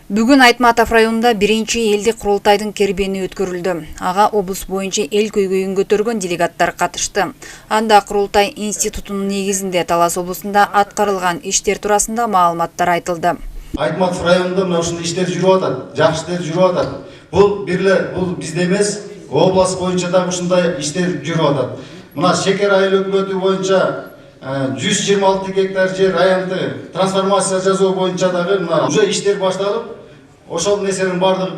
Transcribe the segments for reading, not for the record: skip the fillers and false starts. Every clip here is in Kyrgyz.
Бүгүн Айтматов районунда биринчи элдик курултайдын кербени өткөрүлдү. Ага облус боюнча эл көйгөйүн көтөргөн делегаттар катышты. Анда курултай институтунун негизинде Талас облусунда аткарылган иштер туурасында маалыматтар айтылды. Айтматов районунда мына ушундай иштер жүрүп атат, жакшы иштер жүрүп атат. Бул бизде эмес, облус боюнча дагы ушундай иштер жүрүп атат. Мына Шекер айыл өкмөтү боюнча 126 гектар жер аянты трансформация жасоо боюнча дагы мына уже иштер башталып, ошол нерсенин бардыгы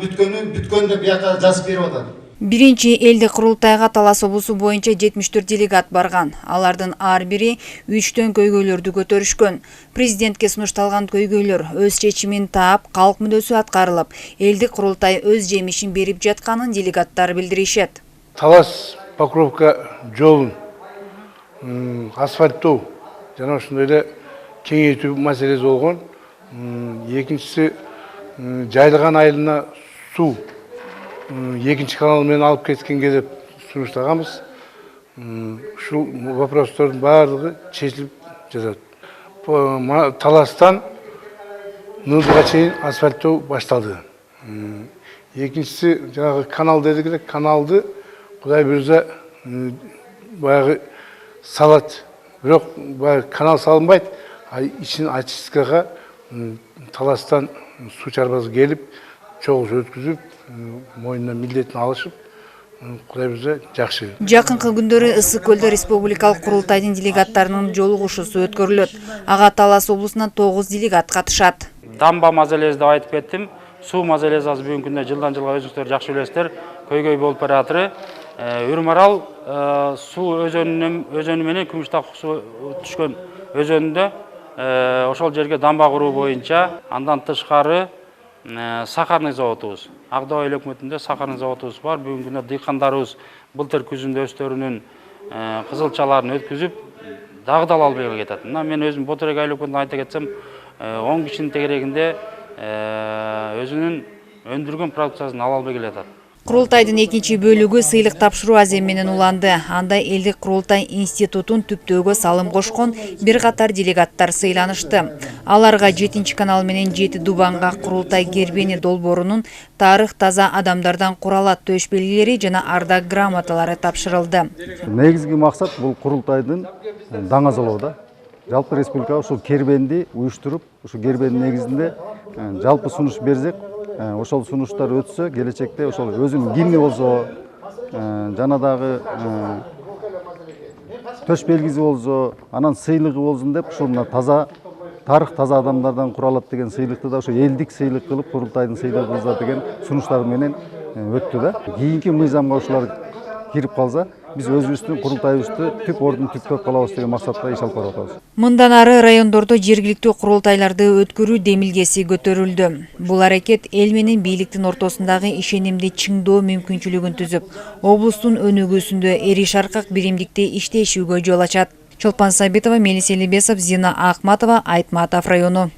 бүткөн деп бияка жазып берип атат. Биринчи элдик курултайга Талас облусу боюнча 74 делегат барган. Алардын ар бири 3 көйгөйлөрдү көтөрүшкөн. Президентке сунушталган көйгөйлөр өз чечимин таап, калк мүдөсү аткарылып, элдик курултай өз жемишин берип жатканын делегаттар билдиришет. Талас Покровка жолун асфальттоо жана ошондой эле кеңейтүү маселеси болгон. Экинчиси жайылган айылына суу экинчи канал менен алып кеткенге деп сунуштаганбыз. Ушул вопростордун баардыгы чечилип жатат. Таластан Нылдыга чейин асфальттоо башталды. Экинчиси жанагы канал дедик эле, каналды Кудай буйрса баягы салат. Бирок баягы канал салынбайт, ичин очисткага Таластан суу чарбасы келип, чогуш өткүзүп, мойнуна милдетин алышып, Кудай буйрса жакшы. Жакынкы күндөрү Ысык көлдө республикалык курултайдын делегаттарынын жолугушуусу өткөрүлөт. Ага Талас облусунан 9 делегат катышат. Дамба маселеси деп айтып кеттим. Суу маселеси азыр бүгүнкү күндө жылдан жылга өзүңүздөр жакшы билесиздер, көйгөй болуп баратыр. Үрмарал суу өзөнү менен Күмүштак суу түшкөн өзөнүндө ошол жерге дамба куруу боюнча, андан тышкары сахарный заводубуз, Агдоо айыл өкмөтүндө сахарный заводубуз бар. Бүгүнкү күндө дыйкандарыбыз былтыр күзүндө өстөрүнүн кызылчаларын өткүзүп, дагы да албай кетет. Мына мен өзүм Боторек айыл өкмөтүндө айта кетсем, 10 кишинин тегерегинде өзүнүн өндүргөн продукциясын ала албай келатат. Курултайдын экинчи бөлүгү сыйлык тапшыруу азем менен уланды. Анда элдик курултай институтун түптөөгө салым кошкон бир катар делегаттар сыйланышты. Аларга 7 канал менен 7 Дубанга курултай кербени долбоорунун тарых таза адамдардан куралат төш белгилери жана ардак грамоталары тапшырылды. Негизги максат бул курултайдын даңазалоо да. Жалпы республика ушул кербенди уюштуруп, ушул кербендин негизинде жалпы сунуш берсек, ошол сунуштар өтсө, келечекте ошол өзүнүн гимни болсо, жана дагы төш белгиси болсо, анан сыйлыгы болсун деп ушул таза тарых таза адамдардан куралат деген сыйлыкты да ошо элдик сыйлык кылып курултайдын сыйлыгыбызда деген сунуштар менен өттү да. Кийинки мыйзамга ушулар кирип калса, биз өзүбүздүн курултайыбызды түп ордун түптөп калабыз деген максатта иш алып барып атабыз. Мындан ары райондордо жергиликтүү курултайларды өткөрүү демилгеси көтөрүлдү. Бул аракет эл менен бийликтин ортосундагы ишенимди чыңдоо мүмкүнчүлүгүн түзүп, облустун өнүгүүсүндө эри шаркак биримдикте иштешүүгө жол ачат. Чолпан Сабитова, Мелис Элибесов, Зина Ахматова, Айтматов району.